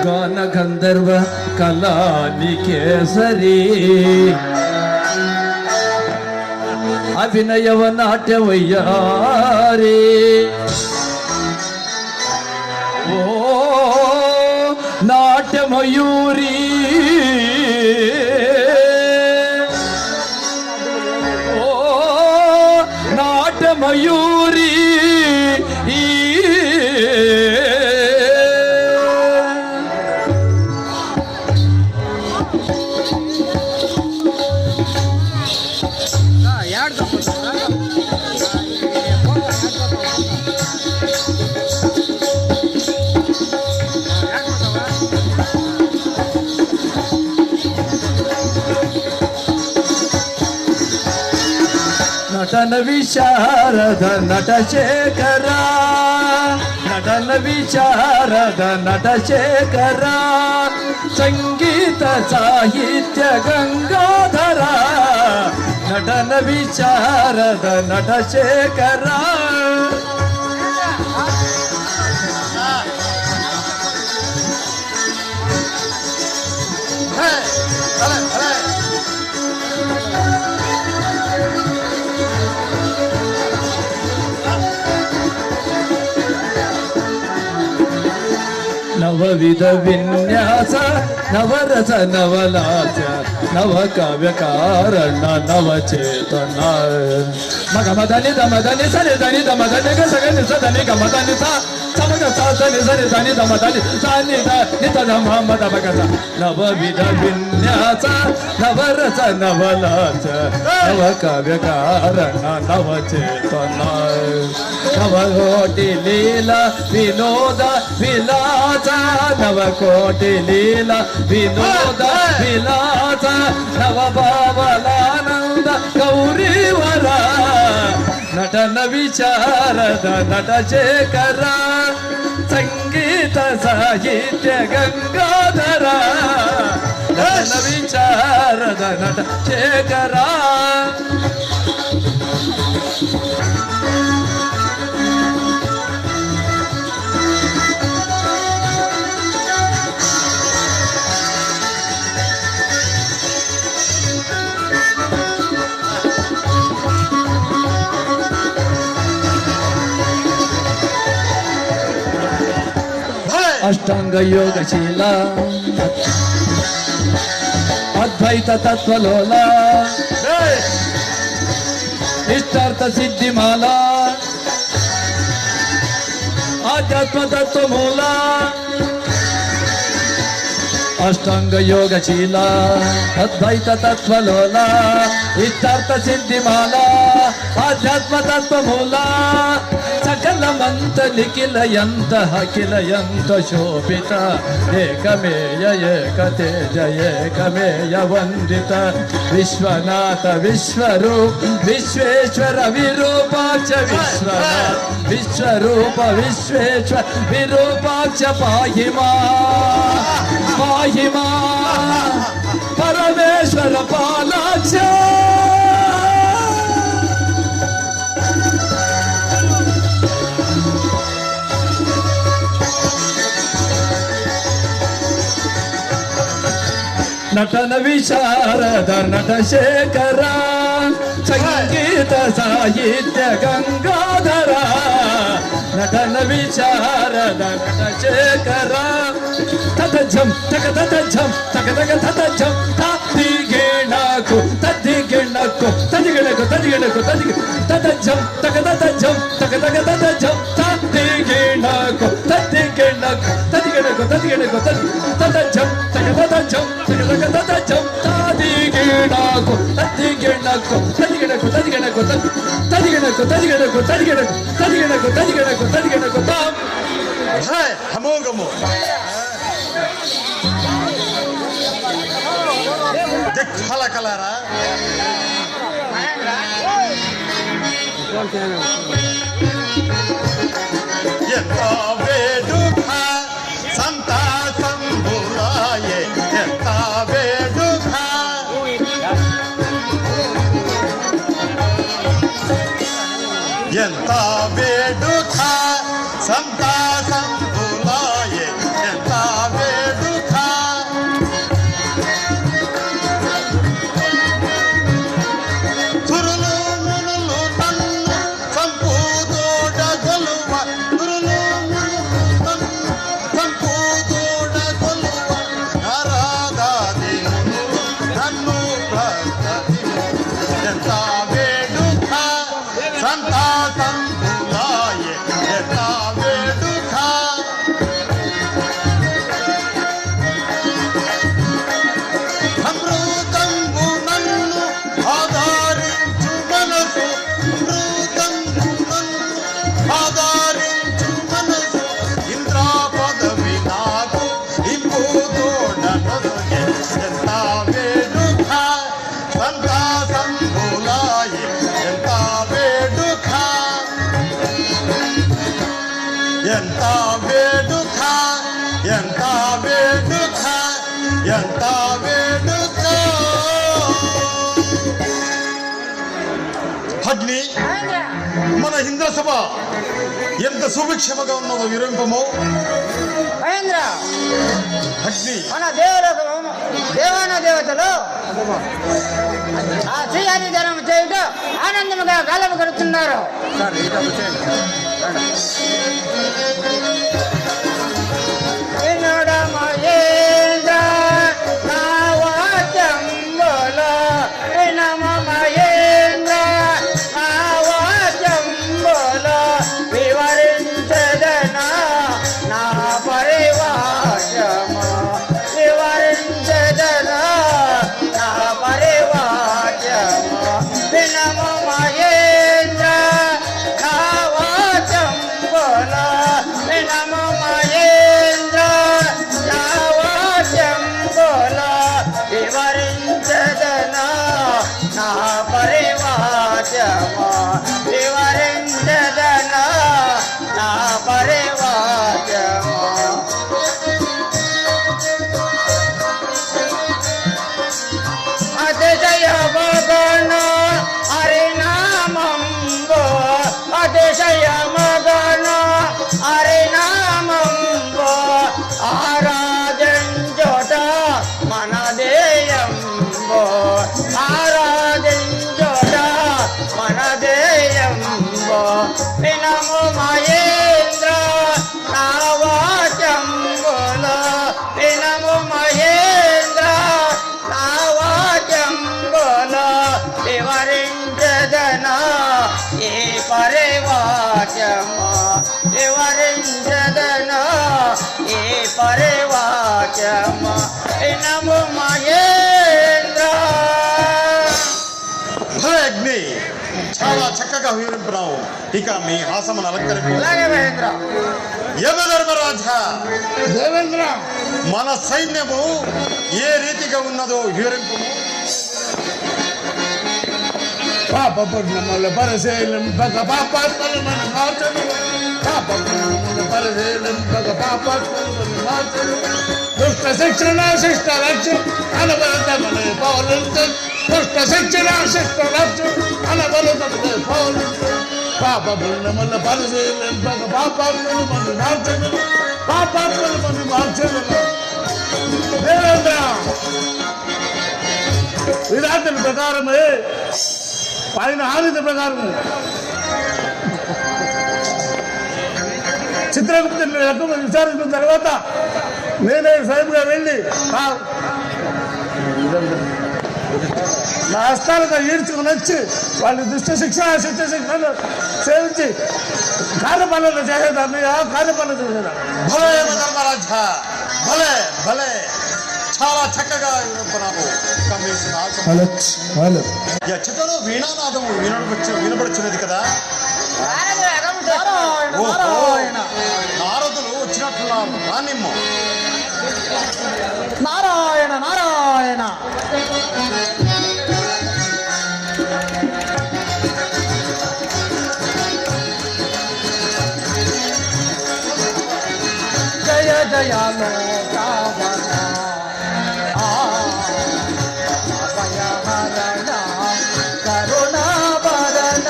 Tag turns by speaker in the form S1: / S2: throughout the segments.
S1: గాన గంధర్వ కళానికేసరి అభినయవ నాట్యవయ్యారి ఓ నాట్యమయూరి ఓ నాట్యమయూరి నటన విశారద నట శేఖర నటన విశారద నట శేఖర సంగీత సాహిత్య గంగాధర నటన విశారద నట శేఖర నవవిధ విన్యాస నవరస నవలాస నవ కావ్యకారణ నవచేతన మగమదని దమదని సరి దని దమదని గసగని సదని గమదని సా సమగ సాని సరి దని దమదని సాని నితన మహమ్మద భగత నవవిధ విన్యాస నవరస నవలాస నవ కావ్యకారణ నవచేతన నవకోటి లీల వినోద విలాస నవకోటి లీల వినోద విలాస నవభావలానంద గౌరీవర నటన విశారద నట శేఖర సంగీత సాహిత్య గంగాధర నటన విశారద నట శేఖర అష్టాంగ యోగశీల అద్వైత తత్వలోల ఇష్టార్థ సిద్ధిమాల ఆధ్యాత్మ తత్వమూల అష్టాంగ యోగశీల అద్వైత తత్వలోల ఇష్టార్థ సిద్ధిమాల ఆధ్యాత్మ తత్వమూల సకలమంత నిఖిలయంత అఖిలయంత శోభిత ఏకమేయ ఏకతేజ ఏకమేయ వందిత విశ్వనాథ విశ్వరూప్ విశ్వేశ్వర విరూపాక్ష విశ్వనాథ విశ్వరూప విశ్వేశ్వర విరూపాక్ష పాహిమా పాహిమా పరమేశ్వర పాలాక్ష నటన విశారద నట శేఖర సంగీత సాహిత్య గంగాధర నటన విశారద నట శేఖర తత ఝం తక తత ఝం తక తక తత ఝం తదిగిణకు తదిగిణకు తదిగిణకు తదిగిణకు తదిగి తత ఝం తక తత ఝం తక తక తత ఝం తదిగిణకు తదిగిణకు తదిగిణకు తదిగిణకు తత ఝం తక తత ఝం తక తక తత ఝం తదిగిణకు తదిగిణకు తదిగిణకు తదిగిణకు తదిగిణకు తదిగిణకు తదిగిణకు తదిగిణకు తదిగిణకు తదిగిణకు తాం
S2: హై హమోగమో దిక్ఖల కలరా ఎంత వేడుక సంత సంబులాయే ఎంత వేడుక ఎంత వేడుక సంత సంబులాయే ఎంత ఎంత వేడుక అగ్ని మన ఇంద్ర సభ ఎంత సుభిక్షముగా ఉన్నదో విరంపము
S3: మహేంద్ర
S2: అగ్ని
S3: మన దేవాన దేవతలు ఆ శ్రీహరి ధనం చేయుట ఆనందముగా కాలం గడుపుతున్నారు. వినుడ మహేంద్ర నా వాక్యంబులు వినమ మహేంద్ర నా వాక్యంబులు వివరించదనా నా పరివారము వివరించదనా నా పరివారము వినమ మహేంద్ర నా వాక్యంబులు వినమ మహేంద్ర నా వాక్యంబులు వివరించదనా నా పరివారము వివరించదనా నా పరివారము అతిశయ మగన హరినామంబు అతిశయ మగన హరినామంబు ఆరాధించుట మన దేయంబు ఆరాధించుట మన దేయంబు వినము మహేంద్ర నా వాక్యంబులు వినము మహేంద్ర నా వాక్యంబులు వివరించదనా ఏ పరివాక్యము వివరించదనా ఏ పరివాక్యము వినము మహేంద్ర.
S2: అగ్ని చాలా చక్కగా వివరింపున్నావు. ఇక మీ హాసమును అలంకరింపు.
S3: అలాగే మహేంద్ర.
S2: యమధర్మరాజా
S3: దేవేంద్ర
S2: మన సైన్యము ఏ రీతిగా ఉన్నదో వివరింపు.
S4: పాపపుణ్యముల పరిశీలింపక పాపాత్మలు మన మార్చను పాపపుణ్యముల పరిశీలింపక పాపాత్మలు మన మార్చను దుష్ట శిక్షణ శిష్ట రక్షణ అనబలతమనే పౌరులు దుష్ట శిక్షణ శిష్ట రక్షణ అనబలతమనే పౌరులు పాపపుణ్యముల పరిశీలింపక పాపాత్మలు మన మార్చను పాపాత్మలు మన మార్చను. దేవేంద్ర విరాటల ప్రకారమే పైన ఆదిత ప్రకారం చిత్రగుప్తుని రకం విచారించిన తర్వాత నేనే స్వయంగా వెళ్ళి నా హస్తాలతో ఈడ్చుకుని వచ్చి వాళ్ళు దుష్ట శిక్షణ శిక్ష శిక్షణ సేవించి కార్యపాలన చేసేదాన్ని ఆ కార్యపాలన చేసేదాన్ని.
S2: భలే యమధర్మరాజా భలే భలే చాలా చక్కగా వివరింపున్నావు. ఇక మీ హాసము యక్షతలో వీణానాదము వినబడుచున్నది కదా. నారదులు వచ్చినట్లున్నారు. రానిమ్ము.
S3: నారాయణ నారాయణ జయ జయాలో రావణ భయహరణ కరుణాభరణ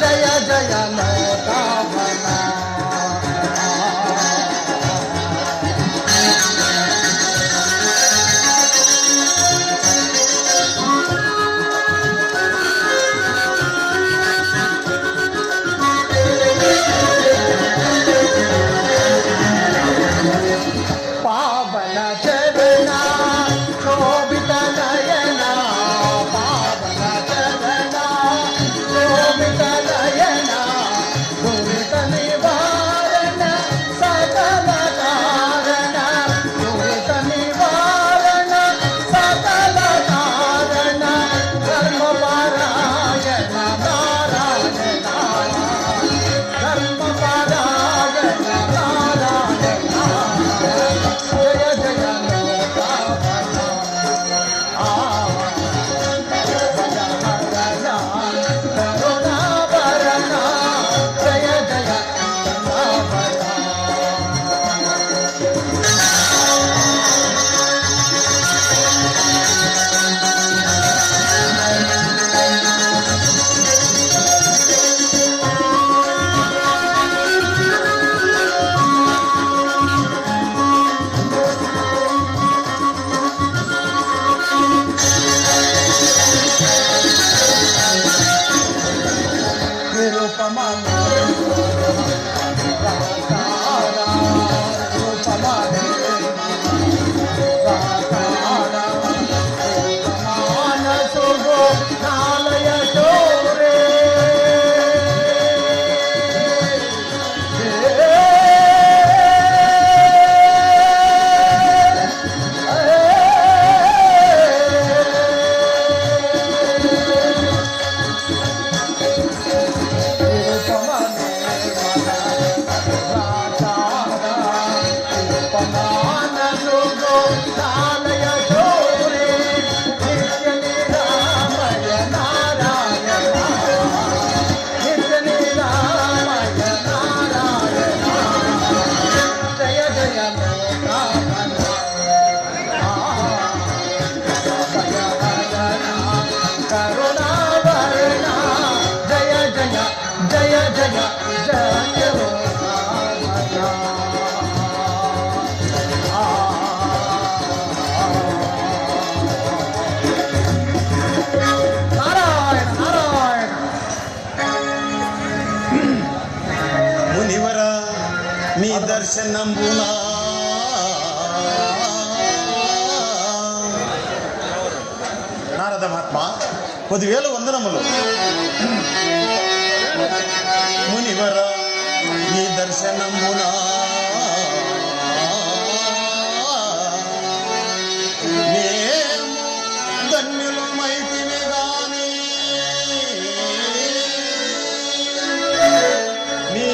S3: జయ జయలో రావణ పావన
S5: మానసు గోవిందాలయ శౌరే నిత్య నిరామయ నారాయణ నిత్య నిరామయ నారాయణ జయ జయ లోకావన కరుణావరణ జయ జయ జయ జయ జయ నారాయణ నారాయణ
S2: మునివర మీ దర్శనంబునా నారద మహాత్మ 10,000 వందనములు. మునివర మీ దర్శనంబునా మేము ధన్యులమైతిమి గాని మీ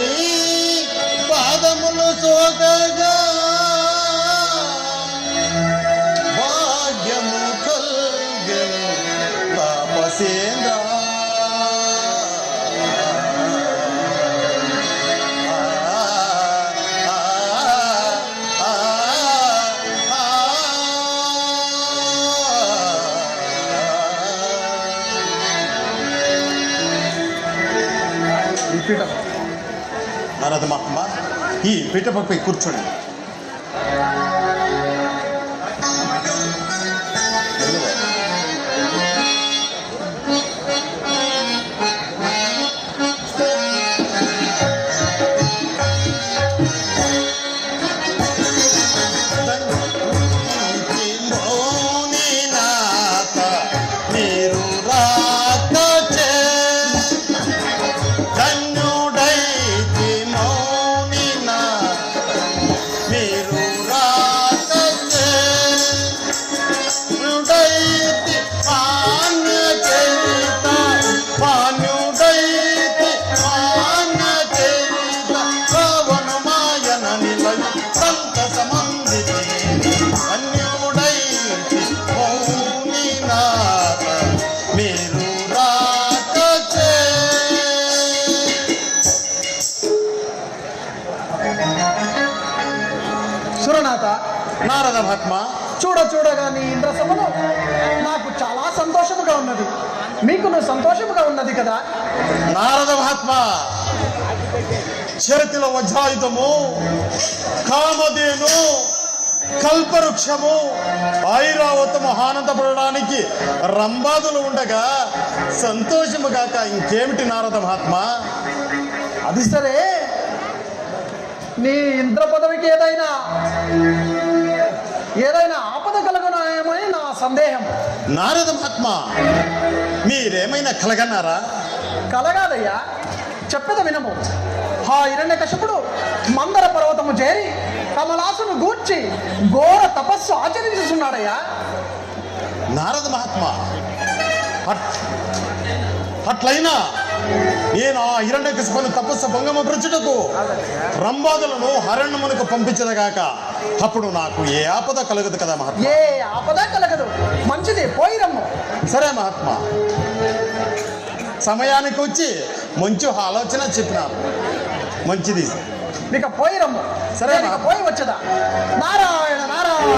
S2: పాదములు సోకగా భాగ్యము కల్గెను తాపసేంద్ర నారద మహాత్మ ఈ పీఠపై కూర్చోండి. మీరు రాకచే ధన్యుడైతి మౌనినా మీరు రాకచే ధన్యుడైతి పాన్యచేత పాన్యుడైతి పాన్యచేత పవనమాయన నిలయ సంతసమందితి ధన్యుడైతి మౌనినాథ మీరు రాకచే
S5: సురనాథ
S2: నారద మహాత్మ
S5: చూడగా నీ ఇంద్రసభలో నాకు చాలా సంతోషముగా ఉన్నది. మీకును సంతోషముగా ఉన్నది కదా?
S2: నారద మహాత్మ చేతిలో వజ్రాయుధము కామధేను కల్పవృక్షము ఐరావతము ఆనందపడడానికి రంబాదులు ఉండగా సంతోషము కాక ఇంకేమిటి నారద మహాత్మ?
S5: అది సరే, నీ ఇంద్ర పదవికి ఏదైనా ఆపద కలగనేమని నా సందేహం.
S2: నారద మహాత్మ మీరేమైనా కలగన్నారా?
S5: కలగాదయ్యా, చెప్పేది వినము. ఆ హిరణ్యకశిపుడు మందర పర్వతము చేరి కమలాసును గూర్చి ఘోర తపస్సు ఆచరించుతున్నాడయ్యా.
S2: నారద మహాత్మ అట్లయినా నేను ఆ హిరణ్యకశిపుని తపస్సు భంగమపరచుటకు రంబాదులను హరణ్యమునకు పంపించదగాక అప్పుడు నాకు ఏ ఆపద కలగదు కదా మహాత్మ?
S5: ఏ ఆపద కలగదు. మంచిది, పోయి రమ్ము.
S2: సరే మహాత్మ, సమయానికి వచ్చి మంచి ఆలోచన చెప్పినారు. మంచిది,
S5: ఇక పోయి రమ్ము.
S2: సరే,
S5: ఇక పోయి వచ్చదా. నారాయణ నారాయణ.